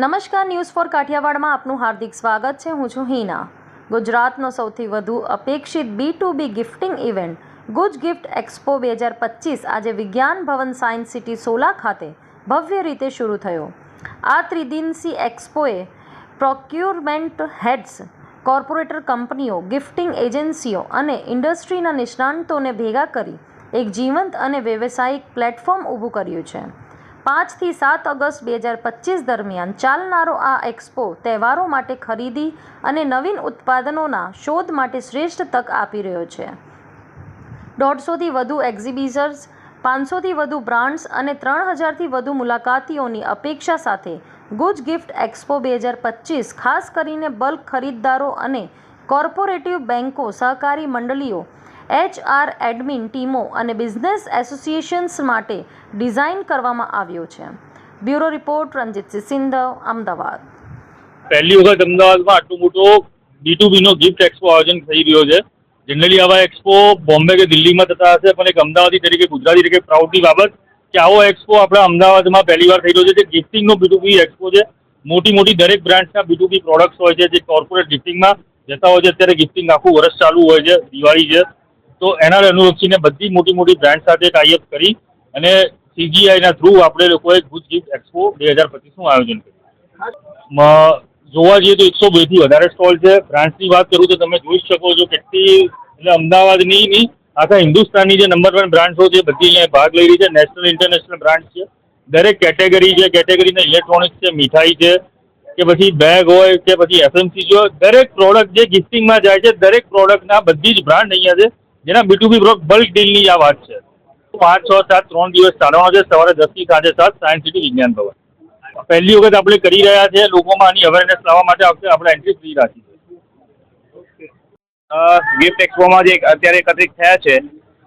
નમસ્કાર, news for કાઠિયાવાડમાં આપનું હાર્દિક સ્વાગત છે. હું છું હિના. ગુજરાતનો સૌથી વધુ અપેક્ષિત B2B gifting event Guj gift expo 2025 આજે વિજ્ઞાન ભવન સાયન્સ સિટી સોલા ખાતે ભવ્ય રીતે શરૂ થયો. આ ત્રિદિવસીય એક્સપોએ પ્રોક્યુરમેન્ટ હેડ્સ, કોર્પોરેટ કંપનીઓ, ગિફ્ટિંગ એજન્સીઓ અને ઇન્ડસ્ટ્રીના નિષ્ણાતોને ભેગા કરી એક જીવંત અને વ્યવસાયિક પ્લેટફોર્મ ઊભું કર્યું છે. 5 થી 7 ઓગસ્ટ 2025 દરમિયાન ચાલનારો આ એક્સપો તહેવારો માટે ખરીદી અને નવીન ઉત્પાદનોના શોધ માટે શ્રેષ્ઠ તક આપી રહ્યો છે. 150થી વધુ એક્ઝિબિટર્સ, 500થી વધુ બ્રાન્ડ્સ અને 3000થી વધુ મુલાકાતીઓની અપેક્ષા સાથે ગુજ ગિફ્ટ એક્સપો 2025 ખાસ કરીને બલ્ક ખરીદદારો અને કોર્પોરેટિવ બેન્કો, સહકારી મંડળીઓ, HR એડમિન ટીમો અને બિઝનેસ એસોસિએશન્સ માટે ડિઝાઇન કરવામાં આવ્યો છે. બ્યુરો રિપોર્ટ, રણજીતસિંહ સિંધવ, અમદાવાદ. પહેલી વખત અમદાવાદમાં આટલું મોટો B2B નો ગિફ્ટ એક્સપો આયોજન થઈ રહ્યો છે. જનરલી આવા એક્સપો બોમ્બે કે દિલ્હીમાં થતા હશે, પણ એક અમદાવાદી તરીકે, ગુજરાતી તરીકે પ્રાઉડની બાબત કે આવો એક્સપો આપણા અમદાવાદમાં પહેલી વાર થઈ રહ્યો છે. જે ગિફ્ટિંગનો B2B એક્સપો છે. મોટી દરેક બ્રાન્ડ્સના B2B પ્રોડક્ટ્સ હોય છે જે કોર્પોરેટ ગિફ્ટિંગમાં જતા હોય છે. અત્યારે ગિફ્ટિંગ આખું વર્ષ ચાલુ હોય છે, દિવાળી છે, તો એના અનુલક્ષીને બધી મોટી બ્રાન્ડ સાથે ટાઈઅપ કરી અને CGIના થ્રુ આપણે લોકોએ ગુજ ગિફ્ટ એક્સપો 2025નું આયોજન કર્યું. જોવા જઈએ તો 102થી વધારે સ્ટોલ છે. બ્રાન્ડ્સની વાત કરું તો તમે જોઈ શકો છો કેટલી, એટલે અમદાવાદની નહીં, આખા હિન્દુસ્તાનની જે નંબર 1 બ્રાન્ડ્સો છે બધી અહીંયા ભાગ લઈ રહી છે. નેશનલ ઇન્ટરનેશનલ બ્રાન્ડ છે. દરેક કેટેગરી છે. કેટેગરીના ઇલેક્ટ્રોનિક્સ છે, મીઠાઈ છે, કે પછી બેગ હોય કે પછી FMCG હોય, દરેક પ્રોડક્ટ જે ગિફ્ટિંગમાં જાય છે દરેક પ્રોડક્ટના બધી જ બ્રાન્ડ અહીંયા છે. જેના B2B બલ્ક ડીલની આ વાત છે. 5, 6, 7 3 દિવસ ચાલવાનો છે. સવારે 10 થી સાંજે 7, સાયન્સ સિટી વિજ્ઞાન ભવન. પહેલી વખત આપણે કરી રહ્યા છે. લોકોમાં આની અવેરનેસ લાવવા માટે આપણે એન્ટ્રી ફ્રી રાખી છે. ગિફ્ટ એક્સપોમાં જે અત્યારે એકત્રિત થયા છે,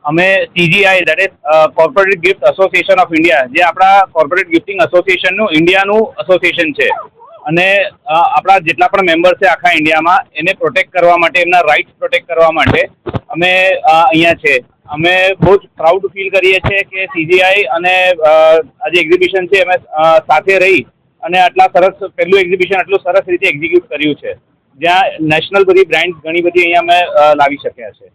અમે CGI that is corporate gift association of India, જે આપણા કોર્પોરેટ ગિફ્ટિંગ એસોસિએશનનું ઇન્ડિયાનું એસોસિએશન છે, અને આપણા જેટલા પણ મેમ્બર છે આખા ઇન્ડિયામાં, એને પ્રોટેક્ટ કરવા માટે, એમના રાઇટ્સ પ્રોટેક્ટ કરવા માટે અમે અહીંયા છે. અમે બહુ જ પ્રાઉડ ફીલ કરીએ છીએ કે CGI અને આ જે એક્ઝિબિશન છે અમે સાથે રહી અને આટલા સરસ, પહેલું એક્ઝિબિશન આટલું સરસ રીતે એક્ઝિક્યુટ કર્યું છે, જ્યાં નેશનલ બધી બ્રાન્ડ ઘણી બધી અહીંયા અમે લાવી શક્યા છે.